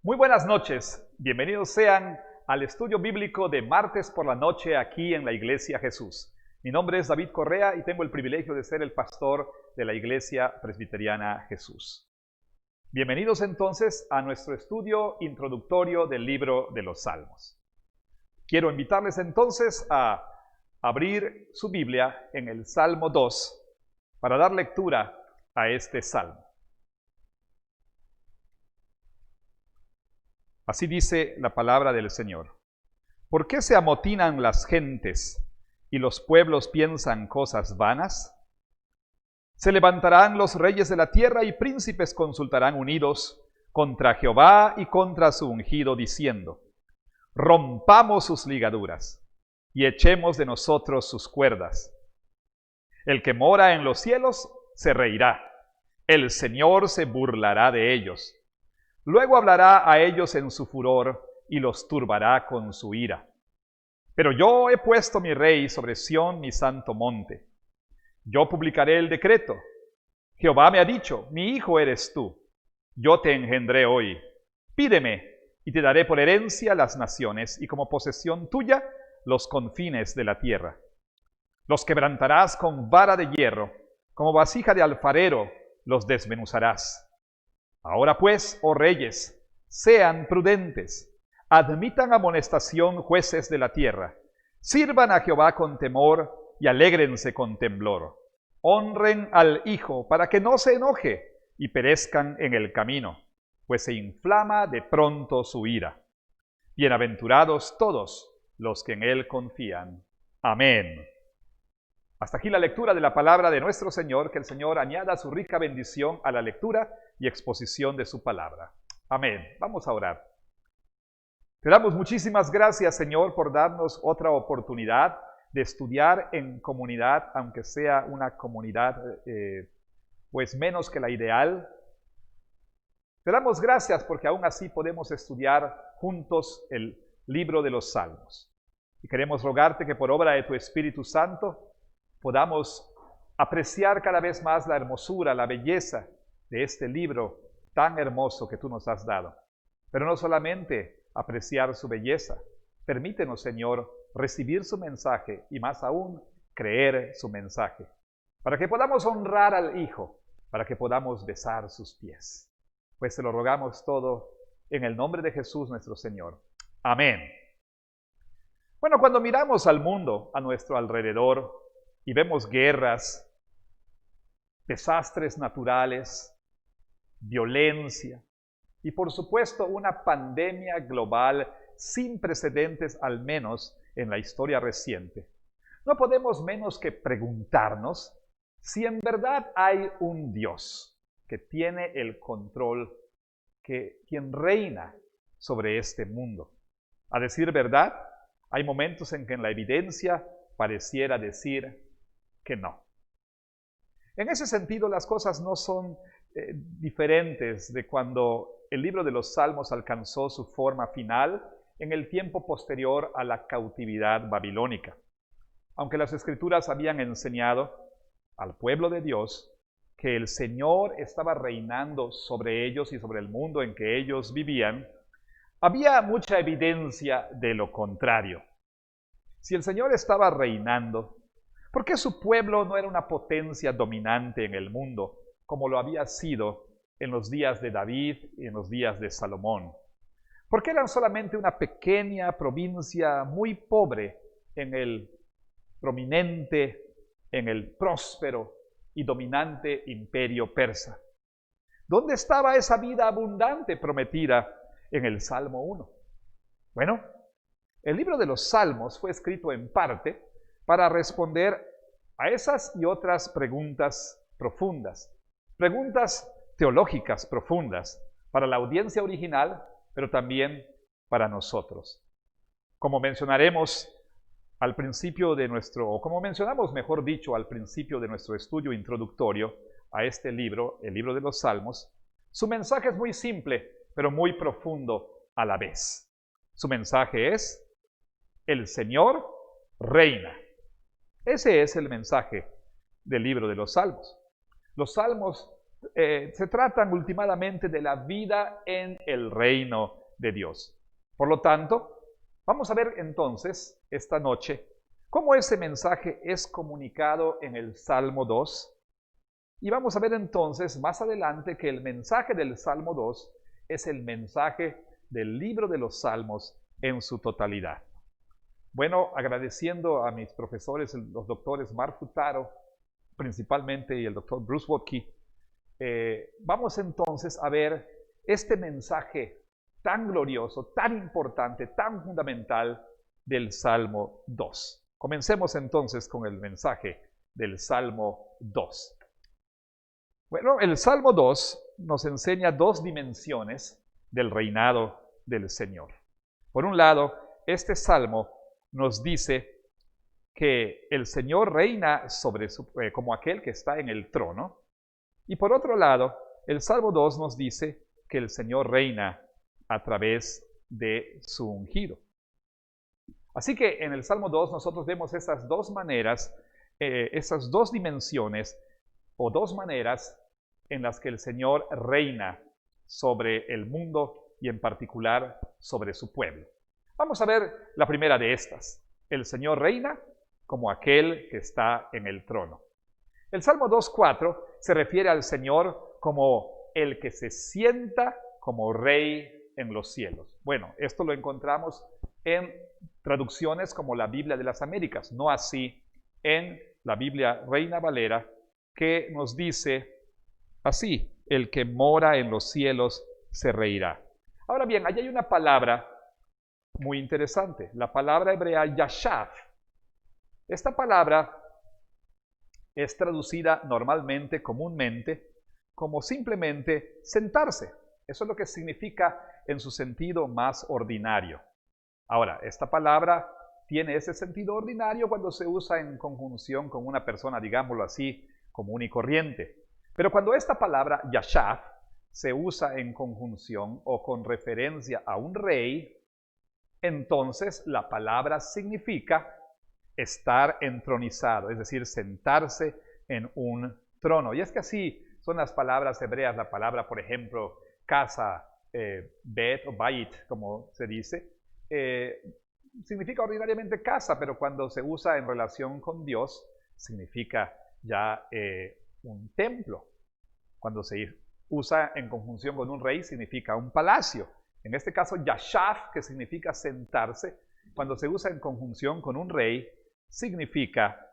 Muy buenas noches, bienvenidos sean al estudio bíblico de martes por la noche aquí en la Iglesia Jesús. Mi nombre es David Correa y tengo el privilegio de ser el pastor de la Iglesia Presbiteriana Jesús. Bienvenidos entonces a nuestro estudio introductorio del libro de los Salmos. Quiero invitarles entonces a abrir su Biblia en el Salmo 2 para dar lectura a este salmo. Así dice la palabra del Señor. ¿Por qué se amotinan las gentes y los pueblos piensan cosas vanas? Se levantarán los reyes de la tierra y príncipes consultarán unidos contra Jehová y contra su ungido, diciendo: rompamos sus ligaduras y echemos de nosotros sus cuerdas. El que mora en los cielos se reirá, el Señor se burlará de ellos. Luego hablará a ellos en su furor y los turbará con su ira. Pero yo he puesto mi rey sobre Sión, mi santo monte. Yo publicaré el decreto. Jehová me ha dicho: mi hijo eres tú. Yo te engendré hoy. Pídeme, y te daré por herencia las naciones, y como posesión tuya los confines de la tierra. Los quebrantarás con vara de hierro, como vasija de alfarero los desmenuzarás. Ahora pues, oh reyes, sean prudentes, admitan amonestación jueces de la tierra, sirvan a Jehová con temor y alégrense con temblor. Honren al Hijo para que no se enoje y perezcan en el camino, pues se inflama de pronto su ira. Bienaventurados todos los que en Él confían. Amén. Hasta aquí la lectura de la palabra de nuestro Señor. Que el Señor añada su rica bendición a la lectura y exposición de su palabra. Amén. Vamos a orar. Te damos muchísimas gracias, Señor, por darnos otra oportunidad de estudiar en comunidad, aunque sea una comunidad pues menos que la ideal. Te damos gracias porque aún así podemos estudiar juntos el libro de los Salmos. Y queremos rogarte que por obra de tu Espíritu Santo podamos apreciar cada vez más la hermosura, la belleza de este libro tan hermoso que tú nos has dado. Pero no solamente apreciar su belleza, permítenos, Señor, recibir su mensaje y más aún creer su mensaje, para que podamos honrar al Hijo, para que podamos besar sus pies. Pues te lo rogamos todo en el nombre de Jesús nuestro Señor. Amén. Bueno, cuando miramos al mundo a nuestro alrededor, y vemos guerras, desastres naturales, violencia y por supuesto una pandemia global sin precedentes, al menos en la historia reciente. No podemos menos que preguntarnos si en verdad hay un Dios que tiene el control, quien reina sobre este mundo. A decir verdad, hay momentos en que la evidencia pareciera decir que no. En ese sentido, las cosas no son diferentes de cuando el libro de los Salmos alcanzó su forma final en el tiempo posterior a la cautividad babilónica. Aunque las Escrituras habían enseñado al pueblo de Dios que el Señor estaba reinando sobre ellos y sobre el mundo en que ellos vivían, había mucha evidencia de lo contrario. Si el Señor estaba reinando, ¿por qué su pueblo no era una potencia dominante en el mundo, como lo había sido en los días de David y en los días de Salomón? ¿Por qué eran solamente una pequeña provincia muy pobre en el prominente, en el próspero y dominante imperio persa? ¿Dónde estaba esa vida abundante prometida en el Salmo 1? Bueno, el libro de los Salmos fue escrito en parte para responder a esas y otras preguntas profundas, preguntas teológicas profundas para la audiencia original, pero también para nosotros. Como mencionaremos al principio de como mencionamos, mejor dicho, al principio de nuestro estudio introductorio a este libro, el libro de los Salmos, su mensaje es muy simple, pero muy profundo a la vez. Su mensaje es: el Señor reina. Ese es el mensaje del libro de los Salmos. Los Salmos se tratan últimamente de la vida en el reino de Dios. Por lo tanto, vamos a ver entonces esta noche cómo ese mensaje es comunicado en el Salmo 2. Y vamos a ver entonces más adelante que el mensaje del Salmo 2 es el mensaje del libro de los Salmos en su totalidad. Bueno, agradeciendo a mis profesores, los doctores Mark Futaro, principalmente, y el doctor Bruce Watke, vamos entonces a ver este mensaje tan glorioso, tan importante, tan fundamental del Salmo 2. Comencemos entonces con el mensaje del Salmo 2. Bueno, el Salmo 2 nos enseña dos dimensiones del reinado del Señor. Por un lado, este Salmo nos dice que el Señor reina como aquel que está en el trono. Y por otro lado, el Salmo 2 nos dice que el Señor reina a través de su ungido. Así que en el Salmo 2 nosotros vemos esas dos maneras, esas dos dimensiones o dos maneras en las que el Señor reina sobre el mundo y en particular sobre su pueblo. Vamos a ver la primera de estas. El Señor reina como aquel que está en el trono. El Salmo 2.4 se refiere al Señor como el que se sienta como rey en los cielos. Bueno, esto lo encontramos en traducciones como la Biblia de las Américas, no así en la Biblia Reina Valera, que nos dice así: el que mora en los cielos se reirá. Ahora bien, allí hay una palabra muy interesante, la palabra hebrea yashav. Esta palabra es traducida normalmente, comúnmente, como simplemente sentarse. Eso es lo que significa en su sentido más ordinario. Ahora, esta palabra tiene ese sentido ordinario cuando se usa en conjunción con una persona, digámoslo así, común y corriente. Pero cuando esta palabra yashav se usa en conjunción o con referencia a un rey, entonces la palabra significa estar entronizado, es decir, sentarse en un trono. Y es que así son las palabras hebreas, la palabra, por ejemplo, casa, bet o bait, como se dice, significa ordinariamente casa, pero cuando se usa en relación con Dios, significa ya un templo. Cuando se usa en conjunción con un rey, significa un palacio. En este caso, yashav, que significa sentarse, cuando se usa en conjunción con un rey, significa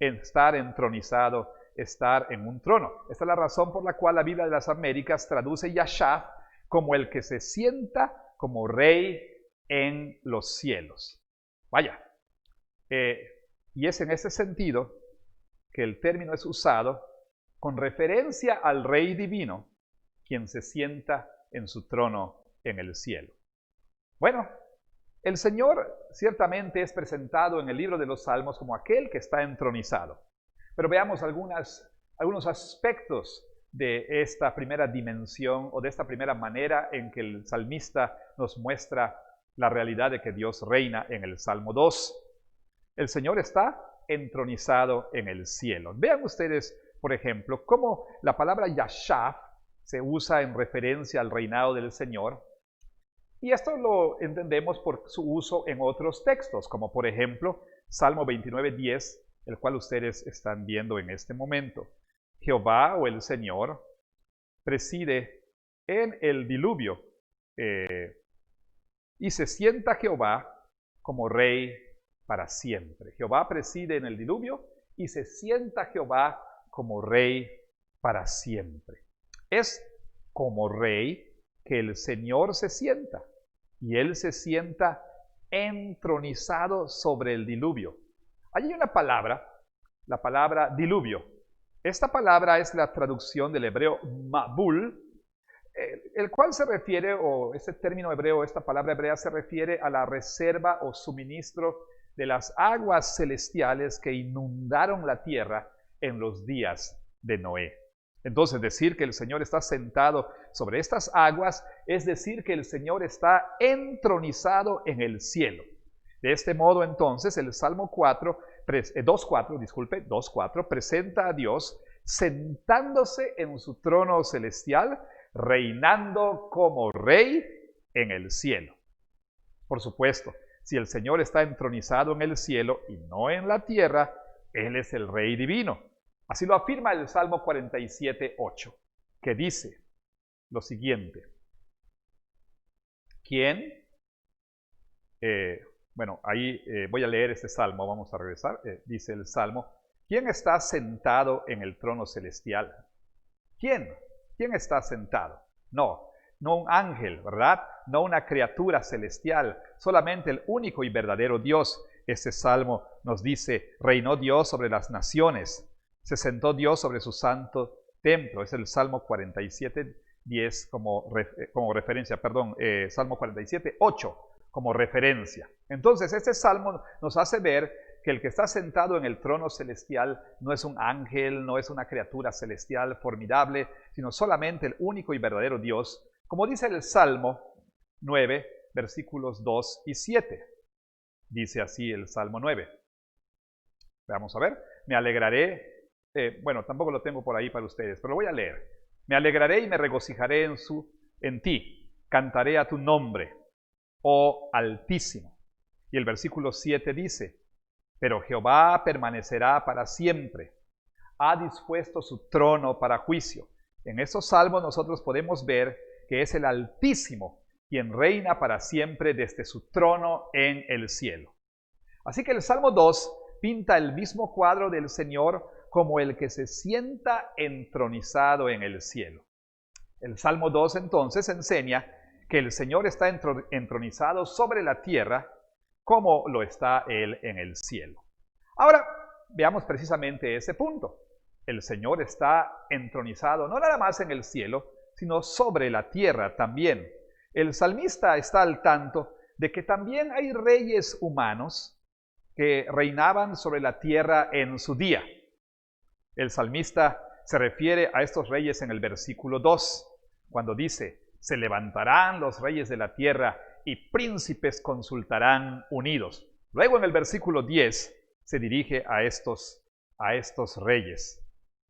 estar entronizado, estar en un trono. Esta es la razón por la cual la Biblia de las Américas traduce yashav como el que se sienta como rey en los cielos. Vaya, y es en ese sentido que el término es usado con referencia al Rey Divino, quien se sienta en su trono en el cielo. Bueno, el Señor ciertamente es presentado en el libro de los Salmos como aquel que está entronizado. Pero veamos algunos aspectos de esta primera dimensión o de esta primera manera en que el salmista nos muestra la realidad de que Dios reina en el Salmo 2. El Señor está entronizado en el cielo. Vean ustedes, por ejemplo, cómo la palabra yashav se usa en referencia al reinado del Señor. Y esto lo entendemos por su uso en otros textos, como por ejemplo Salmo 29:10, el cual ustedes están viendo en este momento. Jehová o el Señor preside en el diluvio y se sienta Jehová como rey para siempre. Jehová preside en el diluvio y se sienta Jehová como rey para siempre. Es como rey que el Señor se sienta, y Él se sienta entronizado sobre el diluvio. Hay una palabra, la palabra diluvio. Esta palabra es la traducción del hebreo mabul, el cual se refiere, o este término hebreo, esta palabra hebrea se refiere a la reserva o suministro de las aguas celestiales que inundaron la tierra en los días de Noé. Entonces, decir que el Señor está sentado sobre estas aguas es decir que el Señor está entronizado en el cielo. De este modo, entonces, el Salmo 2.4 presenta a Dios sentándose en su trono celestial, reinando como rey en el cielo. Por supuesto, si el Señor está entronizado en el cielo y no en la tierra, Él es el Rey divino. Así lo afirma el Salmo 47:8, que dice lo siguiente. ¿Quién? Ahí voy a leer este salmo, vamos a regresar. Dice el salmo, ¿quién está sentado en el trono celestial? ¿Quién? ¿Quién está sentado? No un ángel, ¿verdad? No una criatura celestial, solamente el único y verdadero Dios. Este salmo nos dice, reinó Dios sobre las naciones, se sentó Dios sobre su santo templo. Es el Salmo 47:10 como referencia, Salmo 47:8 como referencia. Entonces, este salmo nos hace ver que el que está sentado en el trono celestial no es un ángel, no es una criatura celestial formidable, sino solamente el único y verdadero Dios, como dice el Salmo 9, versículos 2 y 7. Dice así el Salmo 9. Vamos a ver. Me alegraré, tampoco lo tengo por ahí para ustedes, pero lo voy a leer. Me alegraré y me regocijaré en ti. Cantaré a tu nombre, oh Altísimo. Y el versículo 7 dice, pero Jehová permanecerá para siempre. Ha dispuesto su trono para juicio. En estos salmos nosotros podemos ver que es el Altísimo quien reina para siempre desde su trono en el cielo. Así que el Salmo 2 pinta el mismo cuadro del Señor como el que se sienta entronizado en el cielo. El Salmo 2 entonces enseña que el Señor está entronizado sobre la tierra como lo está Él en el cielo. Ahora, veamos precisamente ese punto. El Señor está entronizado no nada más en el cielo, sino sobre la tierra también. El salmista está al tanto de que también hay reyes humanos que reinaban sobre la tierra en su día. El salmista se refiere a estos reyes en el versículo 2, cuando dice, se levantarán los reyes de la tierra y príncipes consultarán unidos. Luego en el versículo 10 se dirige a estos reyes.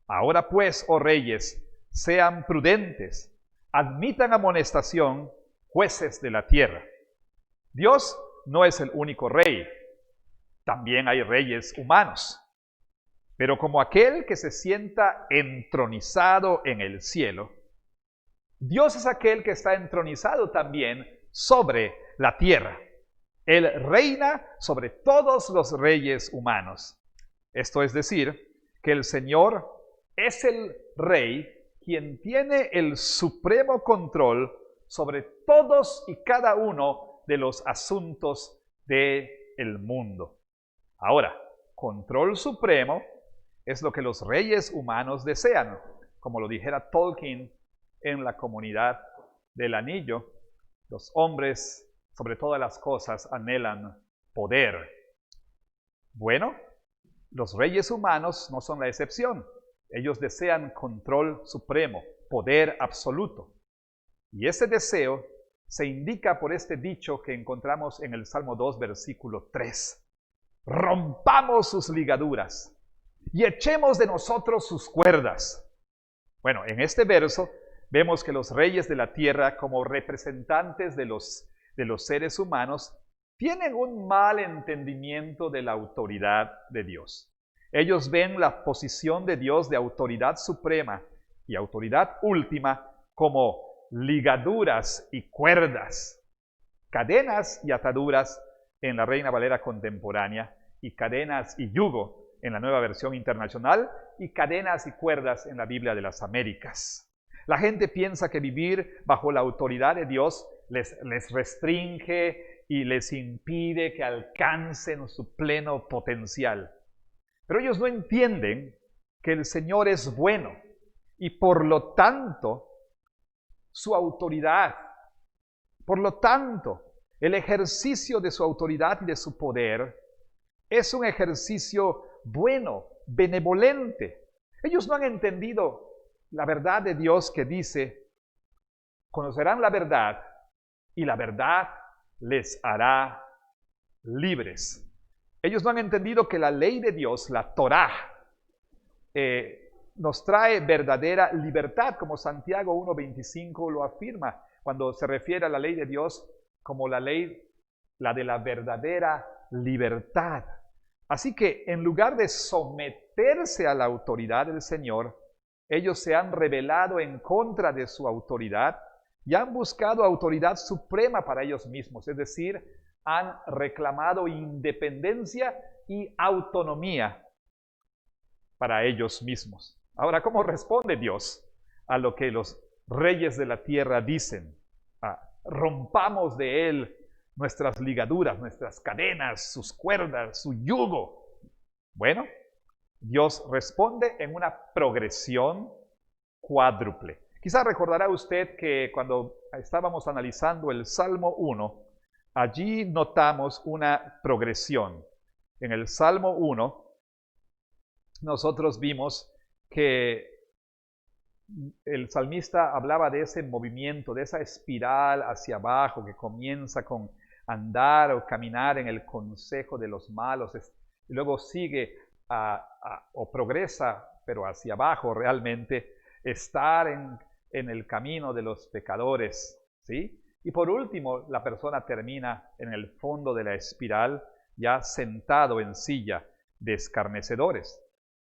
Ahora pues, oh reyes, sean prudentes, admitan amonestación, jueces de la tierra. Dios no es el único rey, también hay reyes humanos. Pero como aquel que se sienta entronizado en el cielo, Dios es aquel que está entronizado también sobre la tierra. Él reina sobre todos los reyes humanos. Esto es decir, que el Señor es el rey quien tiene el supremo control sobre todos y cada uno de los asuntos del mundo. Ahora, control supremo es lo que los reyes humanos desean, como lo dijera Tolkien en La Comunidad del Anillo. Los hombres, sobre todas las cosas, anhelan poder. Bueno, los reyes humanos no son la excepción. Ellos desean control supremo, poder absoluto. Y ese deseo se indica por este dicho que encontramos en el Salmo 2, versículo 3. Rompamos sus ligaduras y echemos de nosotros sus cuerdas. Bueno, en este verso vemos que los reyes de la tierra, como representantes de los seres humanos, tienen un mal entendimiento de la autoridad de Dios. Ellos ven la posición de Dios de autoridad suprema y autoridad última como ligaduras y cuerdas, cadenas y ataduras en la Reina Valera contemporánea, y cadenas y yugo en la Nueva Versión Internacional, y cadenas y cuerdas en la Biblia de las Américas. La gente piensa que vivir bajo la autoridad de Dios les restringe y les impide que alcancen su pleno potencial. Pero ellos no entienden que el Señor es bueno y por lo tanto su autoridad, por lo tanto el ejercicio de su autoridad y de su poder es un ejercicio bueno, benevolente. Ellos no han entendido la verdad de Dios que dice, conocerán la verdad y la verdad les hará libres. Ellos no han entendido que la ley de Dios, la Torá, nos trae verdadera libertad, como Santiago 1:25 lo afirma, cuando se refiere a la ley de Dios como la ley, la de la verdadera libertad. Así que en lugar de someterse a la autoridad del Señor, ellos se han rebelado en contra de su autoridad y han buscado autoridad suprema para ellos mismos, es decir, han reclamado independencia y autonomía para ellos mismos. Ahora, ¿cómo responde Dios a lo que los reyes de la tierra dicen? Rompamos de él nuestras ligaduras, nuestras cadenas, sus cuerdas, su yugo. Bueno, Dios responde en una progresión cuádruple. Quizá recordará usted que cuando estábamos analizando el Salmo 1, allí notamos una progresión. En el Salmo 1, nosotros vimos que el salmista hablaba de ese movimiento, de esa espiral hacia abajo que comienza con andar o caminar en el consejo de los malos, y luego sigue o progresa, pero hacia abajo realmente, estar en el camino de los pecadores, ¿sí? Y por último, la persona termina en el fondo de la espiral, ya sentado en silla de escarnecedores.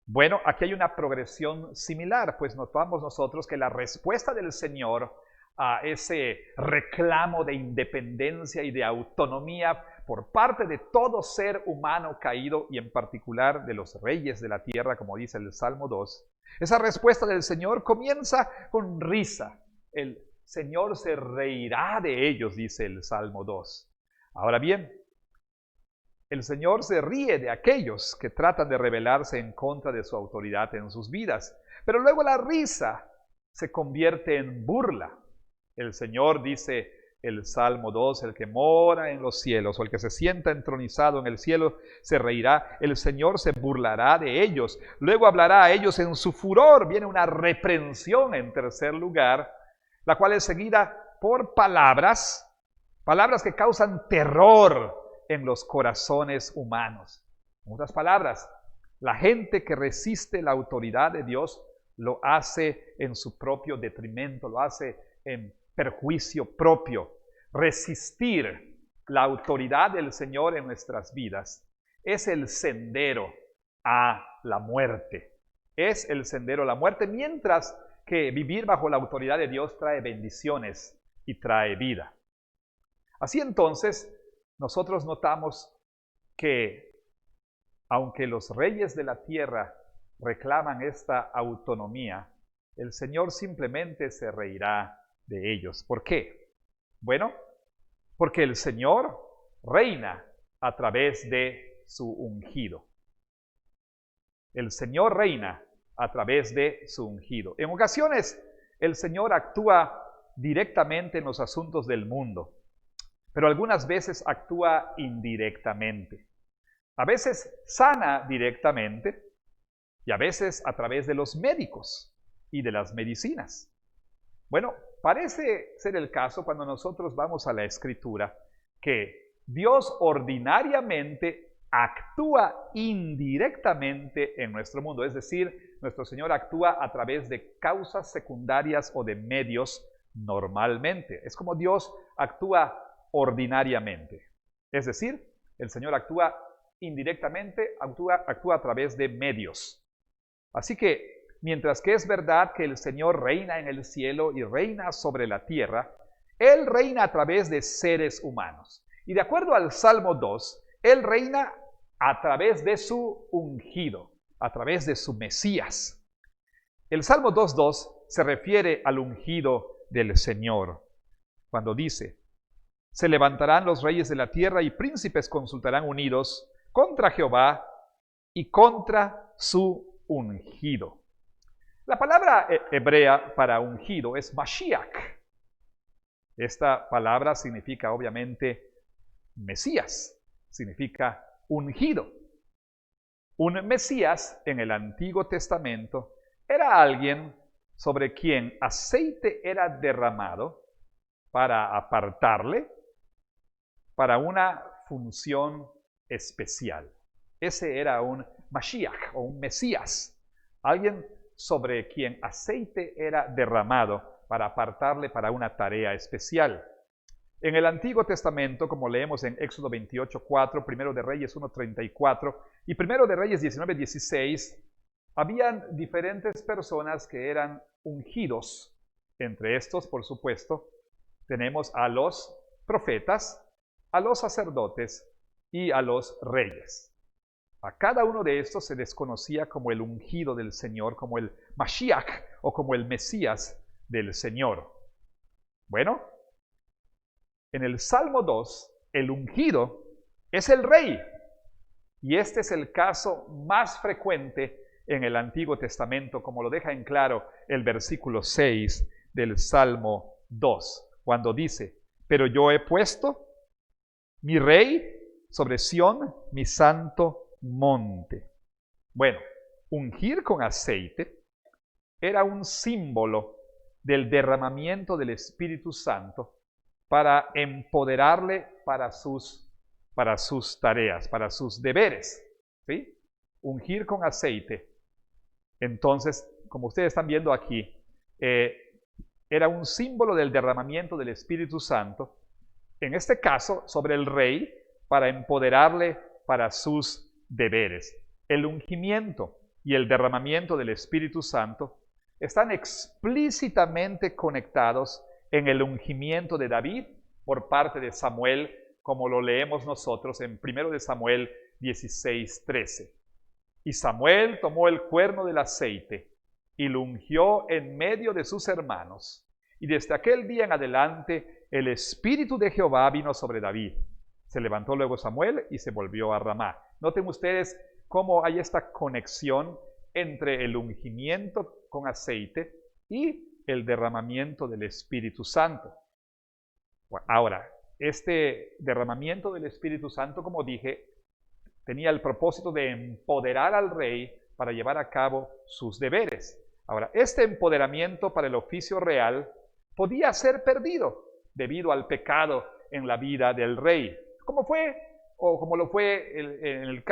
Bueno, aquí hay una progresión similar, pues notamos nosotros que la respuesta del Señor a ese reclamo de independencia y de autonomía por parte de todo ser humano caído y en particular de los reyes de la tierra, como dice el Salmo 2, esa respuesta del Señor comienza con risa. El Señor se reirá de ellos, dice el Salmo 2. Ahora bien, el Señor se ríe de aquellos que tratan de rebelarse en contra de su autoridad en sus vidas. Pero luego la risa se convierte en burla. El Señor, dice el Salmo 2, el que mora en los cielos o el que se sienta entronizado en el cielo se reirá. El Señor se burlará de ellos. Luego hablará a ellos en su furor. Viene una reprensión en tercer lugar, la cual es seguida por palabras que causan terror en los corazones humanos. En otras palabras, la gente que resiste la autoridad de Dios lo hace en su propio detrimento, lo hace en perjuicio propio. Resistir la autoridad del Señor en nuestras vidas es el sendero a la muerte. Es el sendero a la muerte, mientras que vivir bajo la autoridad de Dios trae bendiciones y trae vida. Así entonces, nosotros notamos que aunque los reyes de la tierra reclaman esta autonomía, el Señor simplemente se reirá de ellos. ¿Por qué? Bueno, porque el Señor reina a través de su ungido. El Señor reina a través de su ungido. En ocasiones, el Señor actúa directamente en los asuntos del mundo, pero algunas veces actúa indirectamente. A veces sana directamente y a veces a través de los médicos y de las medicinas. Bueno, parece ser el caso cuando nosotros vamos a la Escritura que Dios ordinariamente actúa indirectamente en nuestro mundo, es decir, nuestro Señor actúa a través de causas secundarias o de medios normalmente. Es como Dios actúa ordinariamente. Es decir, el Señor actúa indirectamente, actúa a través de medios. Así que, mientras que es verdad que el Señor reina en el cielo y reina sobre la tierra, Él reina a través de seres humanos. Y de acuerdo al Salmo 2, Él reina a través de su ungido, a través de su Mesías. El Salmo 2:2 se refiere al ungido del Señor, cuando dice: se levantarán los reyes de la tierra y príncipes consultarán unidos contra Jehová y contra su ungido. La palabra hebrea para ungido es Mashiach. Esta palabra significa obviamente Mesías, significa ungido. Un Mesías en el Antiguo Testamento era alguien sobre quien aceite era derramado para apartarle para una función especial. Ese era un Mashiach o un Mesías, alguien sobre quien aceite era derramado para apartarle para una tarea especial. En el Antiguo Testamento, como leemos en Éxodo 28:4, Primero de Reyes 1:34 y Primero de Reyes 19:16, habían diferentes personas que eran ungidos. Entre estos, por supuesto, tenemos a los profetas, a los sacerdotes y a los reyes. A cada uno de estos se les conocía como el ungido del Señor, como el Mashiach o como el Mesías del Señor. Bueno, en el Salmo 2, el ungido es el rey. Y este es el caso más frecuente en el Antiguo Testamento, como lo deja en claro el versículo 6 del Salmo 2, cuando dice: pero yo he puesto mi rey sobre Sión, mi santo monte. Bueno, ungir con aceite era un símbolo del derramamiento del Espíritu Santo para empoderarle para sus tareas, para sus deberes, ¿sí? Ungir con aceite. Entonces, como ustedes están viendo aquí, era un símbolo del derramamiento del Espíritu Santo, en este caso sobre el rey, para empoderarle para sus deberes. El ungimiento y el derramamiento del Espíritu Santo están explícitamente conectados en el ungimiento de David por parte de Samuel, como lo leemos nosotros en 1 Samuel 16:13. Y Samuel tomó el cuerno del aceite y lo ungió en medio de sus hermanos. Y desde aquel día en adelante el Espíritu de Jehová vino sobre David. Se levantó luego Samuel y se volvió a Ramá. Noten ustedes cómo hay esta conexión entre el ungimiento con aceite y el derramamiento del Espíritu Santo. Ahora, este derramamiento del Espíritu Santo, como dije, tenía el propósito de empoderar al rey para llevar a cabo sus deberes. Ahora, este empoderamiento para el oficio real podía ser perdido debido al pecado en la vida del rey, como fue el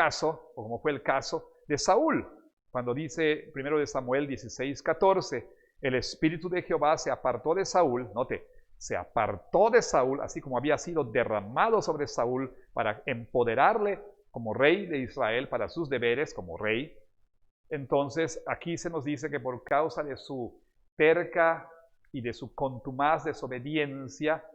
caso de Saúl, cuando dice 1 Samuel 16:14, el Espíritu de Jehová se apartó de Saúl, note, se apartó de Saúl, así como había sido derramado sobre Saúl para empoderarle como rey de Israel para sus deberes como rey. Entonces aquí se nos dice que por causa de su terca y de su contumaz desobediencia,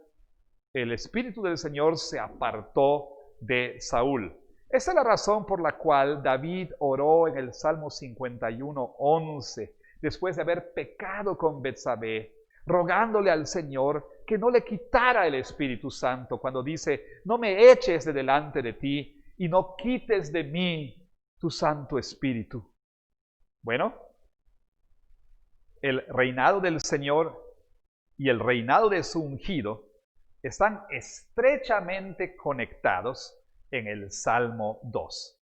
el Espíritu del Señor se apartó de Saúl. Esa es la razón por la cual David oró en el Salmo 51:11, después de haber pecado con Betsabé, rogándole al Señor que no le quitara el Espíritu Santo, cuando dice: no me eches de delante de ti y no quites de mí tu Santo Espíritu. Bueno, el reinado del Señor y el reinado de su ungido están estrechamente conectados en el Salmo 2.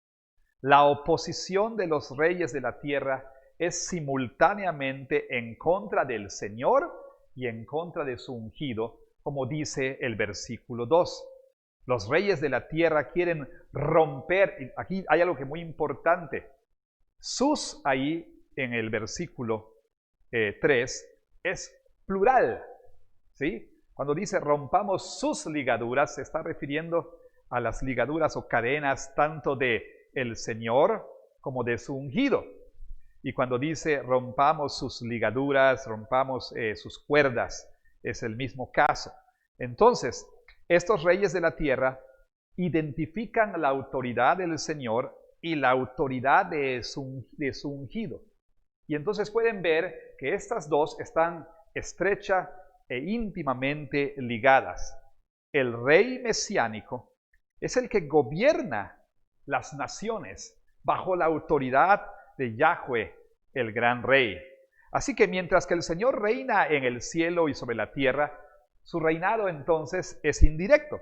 La oposición de los reyes de la tierra es simultáneamente en contra del Señor y en contra de su ungido, como dice el versículo 2. Los reyes de la tierra quieren romper, y aquí hay algo que es muy importante. Sus ahí en el versículo 3 es plural, ¿sí? Cuando dice rompamos sus ligaduras, se está refiriendo a las ligaduras o cadenas tanto de el Señor como de su ungido. Y cuando dice rompamos sus ligaduras, rompamos sus cuerdas, es el mismo caso. Entonces, estos reyes de la tierra identifican la autoridad del Señor y la autoridad de su ungido. Y entonces pueden ver que estas dos están estrecha e íntimamente ligadas. El rey mesiánico es el que gobierna las naciones bajo la autoridad de Yahweh, el gran rey. Así que mientras que el Señor reina en el cielo y sobre la tierra, su reinado entonces es indirecto.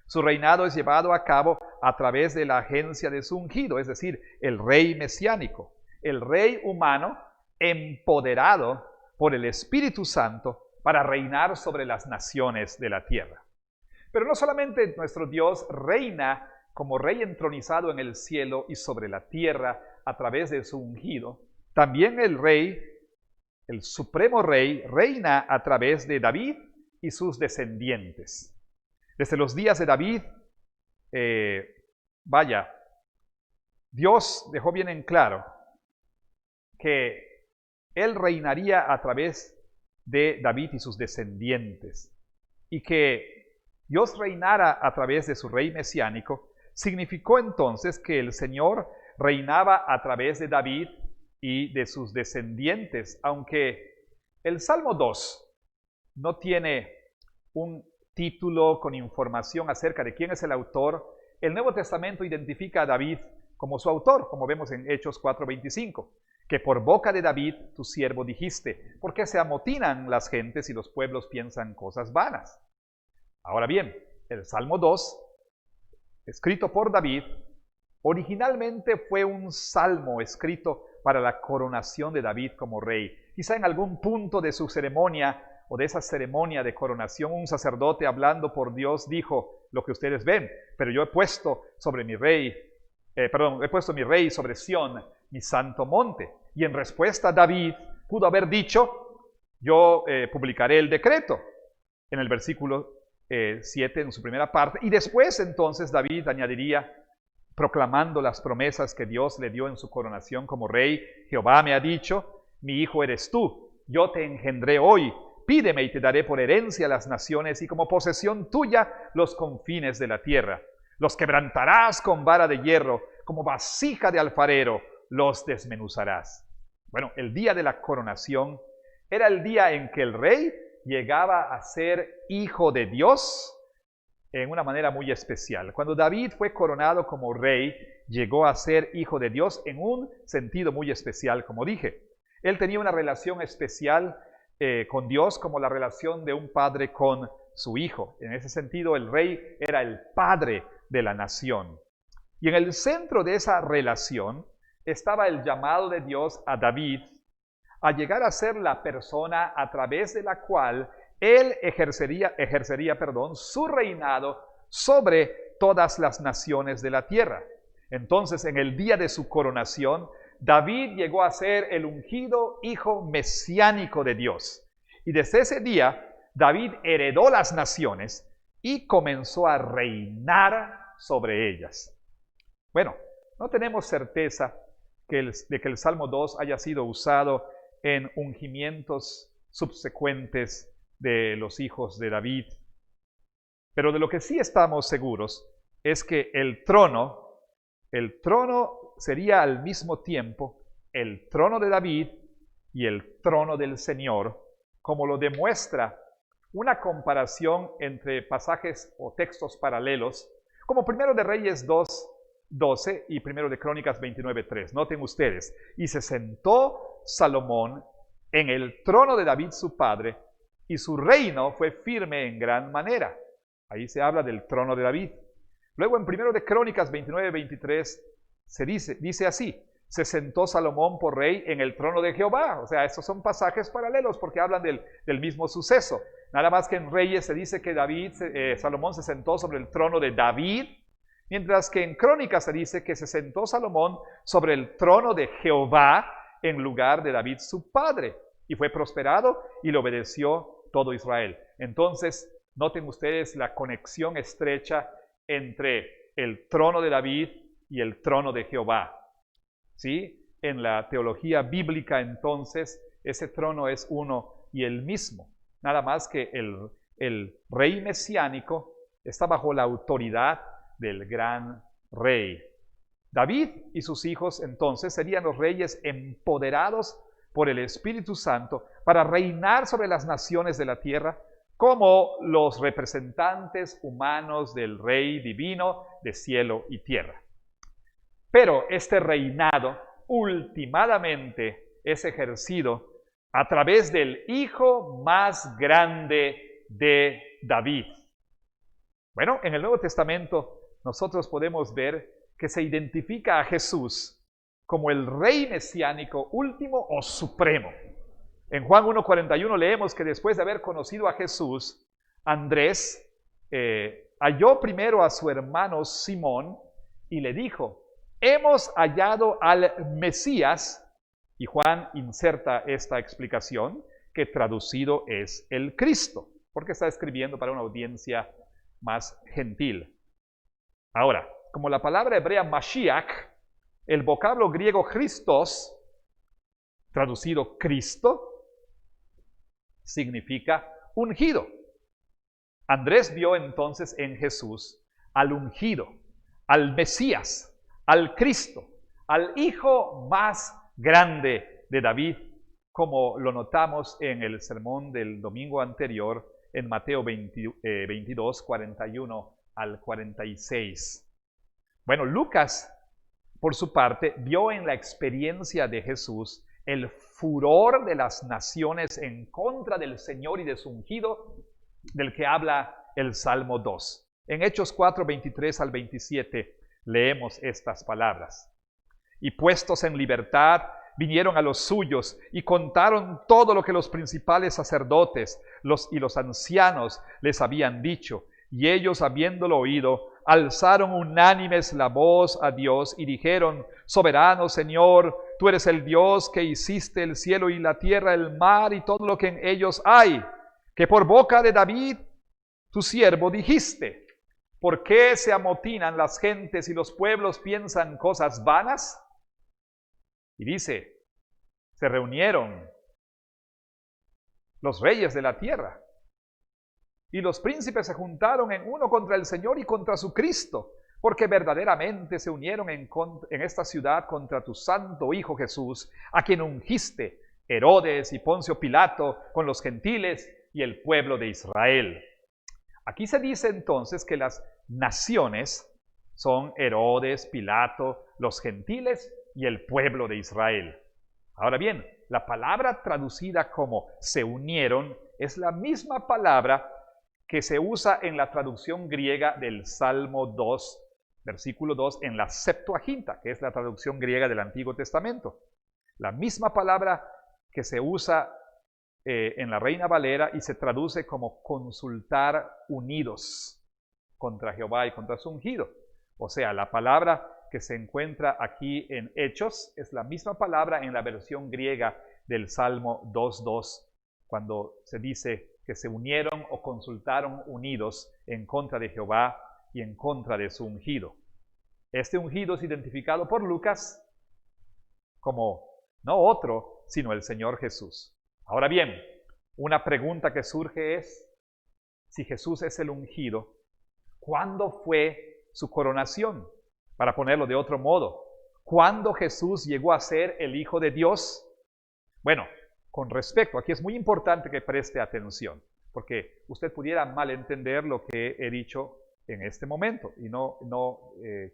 Su reinado es llevado a cabo a través de la agencia de su ungido, es decir, el rey mesiánico, el rey humano empoderado por el Espíritu Santo para reinar sobre las naciones de la tierra. Pero no solamente nuestro Dios reina como rey entronizado en el cielo y sobre la tierra a través de su ungido, también el rey, el supremo rey, reina a través de David y sus descendientes. Desde los días de David, Dios dejó bien en claro que él reinaría a través de David y sus descendientes, y que Dios reinara a través de su rey mesiánico significó entonces que el Señor reinaba a través de David y de sus descendientes, aunque el Salmo 2 no tiene un título con información acerca de quién es el autor. El Nuevo Testamento identifica a David como su autor, como vemos en Hechos 4:25, que por boca de David, tu siervo, dijiste, ¿por qué se amotinan las gentes y los pueblos piensan cosas vanas? Ahora bien, el Salmo 2, escrito por David, originalmente fue un salmo escrito para la coronación de David como rey. Quizá en algún punto de su ceremonia o de esa ceremonia de coronación, un sacerdote hablando por Dios dijo lo que ustedes ven, pero yo he puesto sobre mi rey, he puesto mi rey sobre Sión, mi santo monte. Y en respuesta David pudo haber dicho, yo publicaré el decreto, en el versículo 7 en su primera parte, y después entonces David añadiría, proclamando las promesas que Dios le dio en su coronación como rey, Jehová me ha dicho, mi hijo eres tú, yo te engendré hoy, pídeme y te daré por herencia las naciones y como posesión tuya los confines de la tierra. Los quebrantarás con vara de hierro, como vasija de alfarero, los desmenuzarás. Bueno, el día de la coronación era el día en que el rey llegaba a ser hijo de Dios en una manera muy especial. Cuando David fue coronado como rey, llegó a ser hijo de Dios en un sentido muy especial, como dije. Él tenía una relación especial con Dios como la relación de un padre con su hijo. En ese sentido, el rey era el padre de la nación. Y en el centro de esa relación estaba el llamado de Dios a David a llegar a ser la persona a través de la cual él ejercería su reinado sobre todas las naciones de la tierra. Entonces, en el día de su coronación, David llegó a ser el ungido hijo mesiánico de Dios. Y desde ese día, David heredó las naciones y comenzó a reinar sobre ellas. Bueno, no tenemos certeza de que el Salmo 2 haya sido usado en ungimientos subsecuentes de los hijos de David. Pero de lo que sí estamos seguros es que el trono sería al mismo tiempo el trono de David y el trono del Señor, como lo demuestra una comparación entre pasajes o textos paralelos, como 1 de Reyes 2:12 y 1 de Crónicas 29:3. Noten ustedes, y se sentó Salomón en el trono de David su padre, y su reino fue firme en gran manera. Ahí se habla del trono de David. Luego en 1 de Crónicas 29:23 se dice así, se sentó Salomón por rey en el trono de Jehová. O sea, estos son pasajes paralelos porque hablan del mismo suceso. Nada más que en Reyes se dice que Salomón se sentó sobre el trono de David, mientras que en Crónicas se dice que se sentó Salomón sobre el trono de Jehová en lugar de David su padre, y fue prosperado y le obedeció todo Israel. Entonces, noten ustedes la conexión estrecha entre el trono de David y el trono de Jehová. ¿Sí? En la teología bíblica, entonces, ese trono es uno y el mismo. Nada más que el rey mesiánico está bajo la autoridad del gran rey. David y sus hijos, entonces, serían los reyes empoderados por el Espíritu Santo para reinar sobre las naciones de la tierra como los representantes humanos del Rey divino de cielo y tierra. Pero este reinado últimamente es ejercido a través del hijo más grande de David. Bueno, en el Nuevo Testamento nosotros podemos ver que se identifica a Jesús como el rey mesiánico último o supremo. En Juan 1:41 leemos que después de haber conocido a Jesús, Andrés halló primero a su hermano Simón y le dijo, hemos hallado al Mesías, Y Juan inserta esta explicación que traducido es el Cristo, porque está escribiendo para una audiencia más gentil. Ahora, como la palabra hebrea Mashiach, el vocablo griego Christos, traducido Cristo, significa ungido. Andrés vio entonces en Jesús al ungido, al Mesías, al Cristo, al hijo más grande de David, como lo notamos en el sermón del domingo anterior en Mateo 22, 41 al 46. Bueno, Lucas, por su parte, vio en la experiencia de Jesús el furor de las naciones en contra del Señor y de su ungido, del que habla el Salmo 2. En Hechos 4, 23 al 27 leemos estas palabras. Y puestos en libertad, vinieron a los suyos y contaron todo lo que los principales sacerdotes y los ancianos les habían dicho. Y ellos, habiéndolo oído, alzaron unánimes la voz a Dios y dijeron: Soberano Señor, tú eres el Dios que hiciste el cielo y la tierra, el mar y todo lo que en ellos hay, que por boca de David, tu siervo, dijiste: ¿por qué se amotinan las gentes y los pueblos piensan cosas vanas? Y dice, se reunieron los reyes de la tierra y los príncipes se juntaron en uno contra el Señor y contra su Cristo, porque verdaderamente se unieron en esta ciudad contra tu santo Hijo Jesús, a quien ungiste, Herodes y Poncio Pilato, con los gentiles y el pueblo de Israel. Aquí se dice entonces que las naciones son Herodes, Pilato, los gentiles y el pueblo de Israel. Ahora bien, la palabra traducida como se unieron es la misma palabra que se usa en la traducción griega del Salmo 2, versículo 2, en la Septuaginta, que es la traducción griega del Antiguo Testamento. La misma palabra que se usa en la Reina Valera y se traduce como consultar unidos contra Jehová y contra su ungido. O sea, la palabra que se encuentra aquí en Hechos es la misma palabra en la versión griega del Salmo 2.2, cuando se dice que se unieron o consultaron unidos en contra de Jehová y en contra de su ungido. Este ungido es identificado por Lucas como no otro, sino el Señor Jesús. Ahora bien, una pregunta que surge es, si Jesús es el ungido, ¿cuándo fue su coronación? Para ponerlo de otro modo, ¿cuándo Jesús llegó a ser el Hijo de Dios? Bueno, con respecto, aquí es muy importante que preste atención, porque usted pudiera malentender lo que he dicho en este momento, y no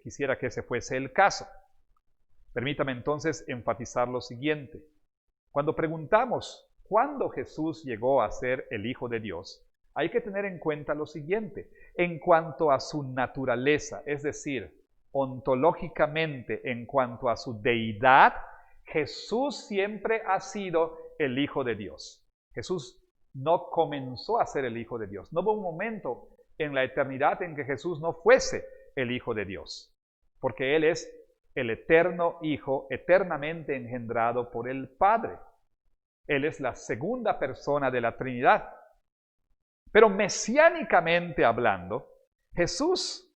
quisiera que ese fuese el caso. Permítame entonces enfatizar lo siguiente. Cuando preguntamos cuándo Jesús llegó a ser el Hijo de Dios, hay que tener en cuenta lo siguiente. En cuanto a su naturaleza, es decir, ontológicamente, en cuanto a su deidad, Jesús siempre ha sido el Hijo de Dios. Jesús no comenzó a ser el Hijo de Dios. No hubo un momento en la eternidad en que Jesús no fuese el Hijo de Dios, porque Él es el eterno Hijo, eternamente engendrado por el Padre. Él es la segunda persona de la Trinidad. Pero mesiánicamente hablando, Jesús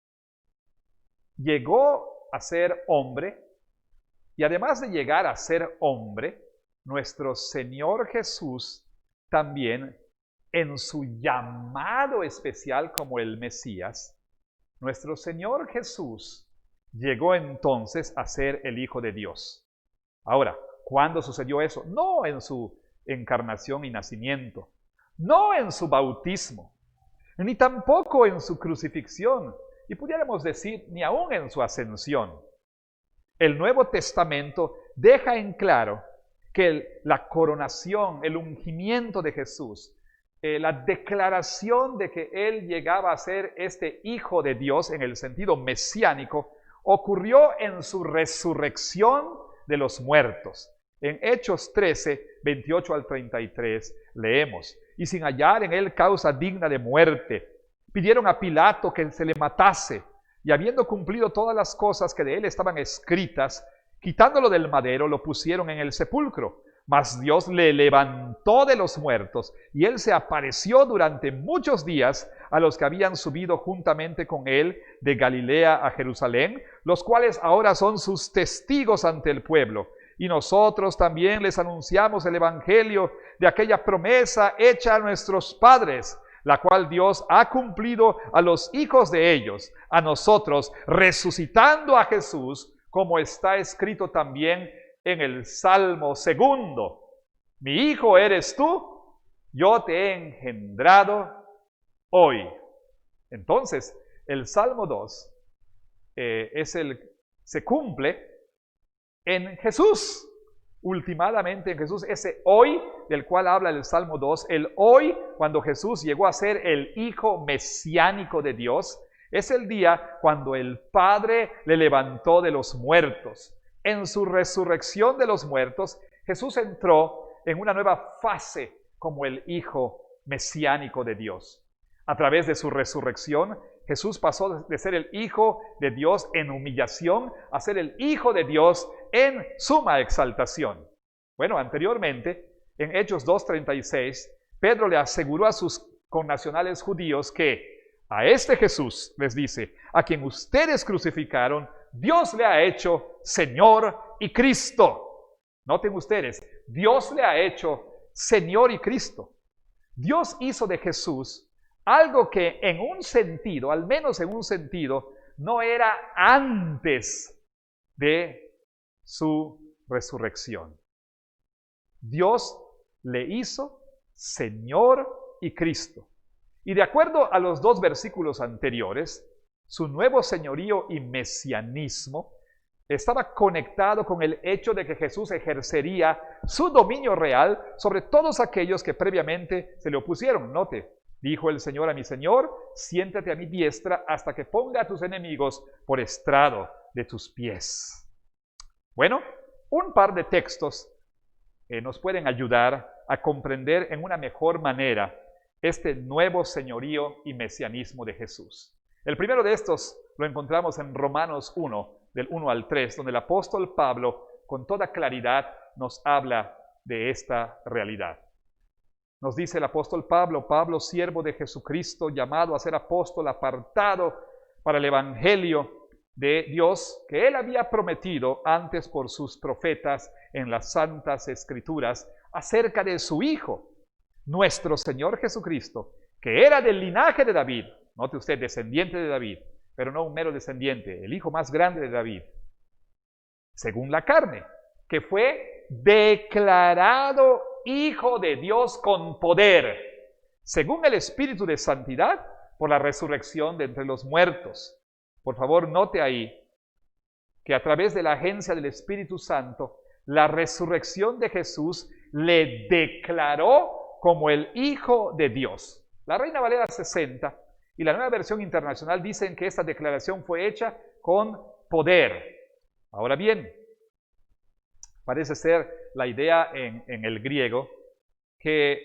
llegó a ser hombre, y además de llegar a ser hombre, nuestro Señor Jesús también, en su llamado especial como el Mesías, nuestro Señor Jesús llegó entonces a ser el Hijo de Dios. Ahora, ¿cuándo sucedió eso? No en su encarnación y nacimiento, no en su bautismo, ni tampoco en su crucifixión, y pudiéramos decir, ni aún en su ascensión. El Nuevo Testamento deja en claro que la coronación, el ungimiento de Jesús, la declaración de que Él llegaba a ser este Hijo de Dios en el sentido mesiánico, ocurrió en su resurrección de los muertos. En Hechos 13, 28 al 33, leemos: y sin hallar en Él causa digna de muerte, pidieron a Pilato que se le matase, y habiendo cumplido todas las cosas que de Él estaban escritas, Quitándolo del madero, lo pusieron en el sepulcro. Mas Dios le levantó de los muertos, y él se apareció durante muchos días a los que habían subido juntamente con él de Galilea a Jerusalén, los cuales ahora son sus testigos ante el pueblo. Y nosotros también les anunciamos el evangelio de aquella promesa hecha a nuestros padres, la cual Dios ha cumplido a los hijos de ellos, a nosotros, resucitando a Jesús, como está escrito también en el Salmo 2. Mi hijo eres tú, yo te he engendrado hoy. Entonces, el Salmo 2 se cumple en Jesús, ultimadamente en Jesús, ese hoy del cual habla el Salmo 2, el hoy cuando Jesús llegó a ser el Hijo mesiánico de Dios, es el día cuando el Padre le levantó de los muertos. En su resurrección de los muertos, Jesús entró en una nueva fase como el Hijo mesiánico de Dios. A través de su resurrección, Jesús pasó de ser el Hijo de Dios en humillación a ser el Hijo de Dios en suma exaltación. Bueno, anteriormente, en Hechos 2:36, Pedro le aseguró a sus connacionales judíos que a este Jesús, les dice, a quien ustedes crucificaron, Dios le ha hecho Señor y Cristo. Noten ustedes, Dios le ha hecho Señor y Cristo. Dios hizo de Jesús algo que en un sentido, al menos en un sentido, no era antes de su resurrección. Dios le hizo Señor y Cristo. Y de acuerdo a los 2 versículos anteriores, su nuevo señorío y mesianismo estaba conectado con el hecho de que Jesús ejercería su dominio real sobre todos aquellos que previamente se le opusieron. Note, dijo el Señor a mi Señor, siéntate a mi diestra hasta que ponga a tus enemigos por estrado de tus pies. Bueno, un par de textos nos pueden ayudar a comprender en una mejor manera este nuevo señorío y mesianismo de Jesús. El primero de estos lo encontramos en Romanos 1, del 1 al 3, donde el apóstol Pablo, con toda claridad, nos habla de esta realidad. Nos dice el apóstol Pablo, siervo de Jesucristo, llamado a ser apóstol, apartado para el evangelio de Dios, que él había prometido antes por sus profetas en las santas escrituras, acerca de su Hijo, nuestro Señor Jesucristo, que era del linaje de David, note usted, descendiente de David, pero no un mero descendiente, el hijo más grande de David, según la carne, que fue declarado Hijo de Dios con poder, según el Espíritu de Santidad, por la resurrección de entre los muertos. Por favor, note ahí que a través de la agencia del Espíritu Santo, la resurrección de Jesús le declaró como el Hijo de Dios. La Reina Valera 60 y la Nueva Versión Internacional dicen que esta declaración fue hecha con poder. Ahora bien, parece ser la idea en el griego que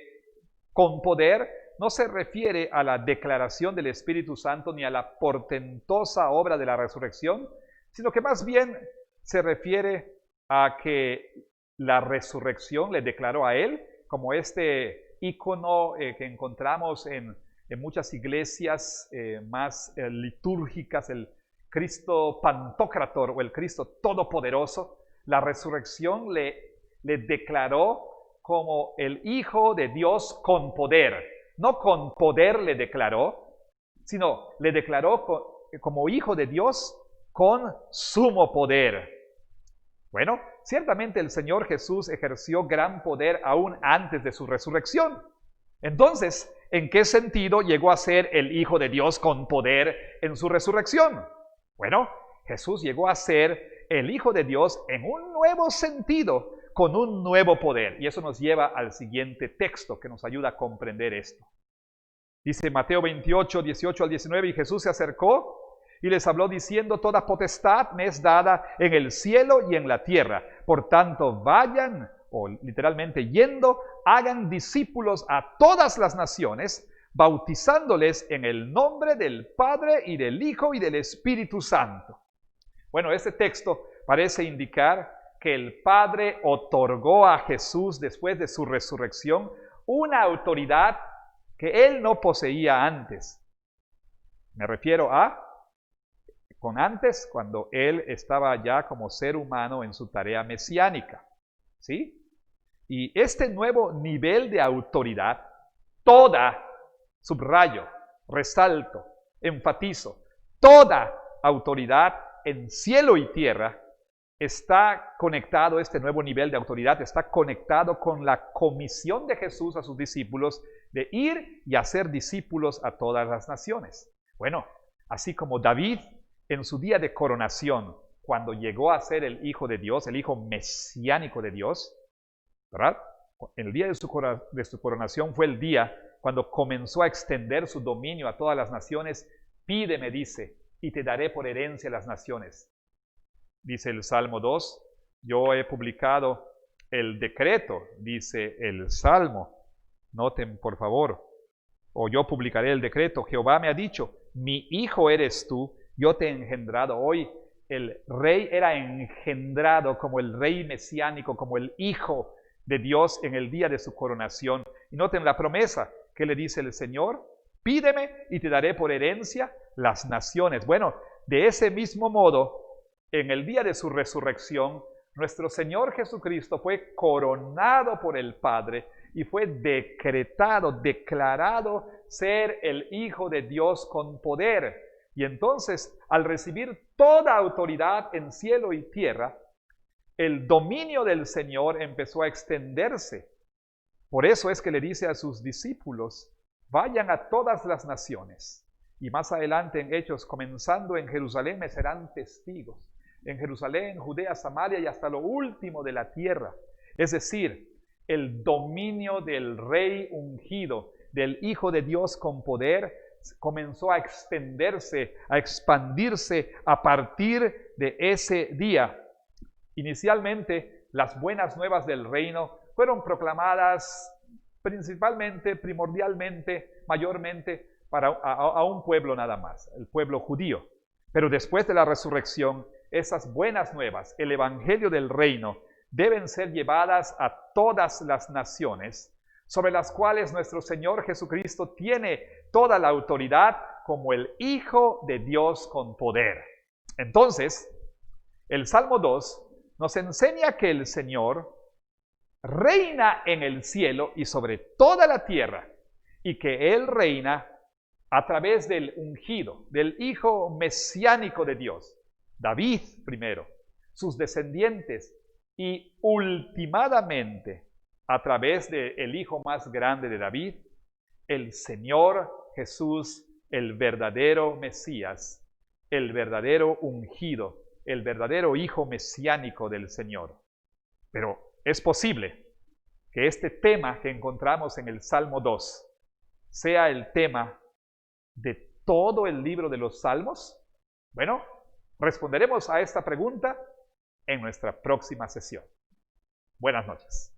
con poder no se refiere a la declaración del Espíritu Santo ni a la portentosa obra de la resurrección, sino que más bien se refiere a que la resurrección le declaró a él, como este ícono que encontramos en muchas iglesias más litúrgicas, el Cristo Pantocrator o el Cristo Todopoderoso. La resurrección le declaró como el Hijo de Dios con poder. No con poder le declaró, sino le declaró como Hijo de Dios con sumo poder. Bueno, ciertamente el Señor Jesús ejerció gran poder aún antes de su resurrección. Entonces, ¿en qué sentido llegó a ser el Hijo de Dios con poder en su resurrección? Bueno, Jesús llegó a ser el Hijo de Dios en un nuevo sentido, con un nuevo poder. Y eso nos lleva al siguiente texto que nos ayuda a comprender esto. Dice Mateo 28, 18 al 19, y Jesús se acercó y les habló diciendo, toda potestad me es dada en el cielo y en la tierra. Por tanto, vayan, o literalmente yendo, hagan discípulos a todas las naciones, bautizándoles en el nombre del Padre y del Hijo y del Espíritu Santo. Bueno, este texto parece indicar que el Padre otorgó a Jesús, después de su resurrección, una autoridad que Él no poseía antes. Me refiero a, con antes, cuando Él estaba ya como ser humano en su tarea mesiánica. ¿Sí? Y este nuevo nivel de autoridad, toda, subrayo, resalto, enfatizo, toda autoridad en cielo y tierra está conectado, este nuevo nivel de autoridad está conectado con la comisión de Jesús a sus discípulos de ir y hacer discípulos a todas las naciones. Bueno, así como David en su día de coronación, cuando llegó a ser el Hijo de Dios, el Hijo mesiánico de Dios, ¿verdad? El día de su coronación fue el día cuando comenzó a extender su dominio a todas las naciones. Pídeme, dice, y te daré por herencia las naciones. Dice el Salmo 2, yo he publicado el decreto, dice el Salmo. Noten, por favor, o yo publicaré el decreto. Jehová me ha dicho, mi hijo eres tú, yo te he engendrado hoy. El rey era engendrado como el rey mesiánico, como el hijo de Dios en el día de su coronación. Y noten la promesa que le dice el Señor, pídeme y te daré por herencia las naciones. Bueno, de ese mismo modo, en el día de su resurrección, nuestro Señor Jesucristo fue coronado por el Padre y fue decretado, declarado ser el Hijo de Dios con poder. Y entonces, al recibir toda autoridad en cielo y tierra, el dominio del Señor empezó a extenderse. Por eso es que le dice a sus discípulos, vayan a todas las naciones. Y más adelante en Hechos, comenzando en Jerusalén, me serán testigos. En Jerusalén, Judea, Samaria y hasta lo último de la tierra. Es decir, el dominio del Rey ungido, del Hijo de Dios con poder, comenzó a extenderse, a expandirse a partir de ese día. Inicialmente, las buenas nuevas del reino fueron proclamadas principalmente, primordialmente, mayormente para a un pueblo nada más, el pueblo judío. Pero después de la resurrección, esas buenas nuevas, el evangelio del reino, deben ser llevadas a todas las naciones, sobre las cuales nuestro Señor Jesucristo tiene toda la autoridad como el Hijo de Dios con poder. Entonces, el Salmo 2 nos enseña que el Señor reina en el cielo y sobre toda la tierra, y que Él reina a través del ungido, del Hijo mesiánico de Dios, David primero, sus descendientes, y ultimadamente a través del Hijo más grande de David, el Señor Jesús, el verdadero Mesías, el verdadero ungido, el verdadero Hijo mesiánico del Señor. Pero es posible que este tema que encontramos en el Salmo 2 sea el tema de todo el libro de los Salmos. Bueno, responderemos a esta pregunta en nuestra próxima sesión. Buenas noches.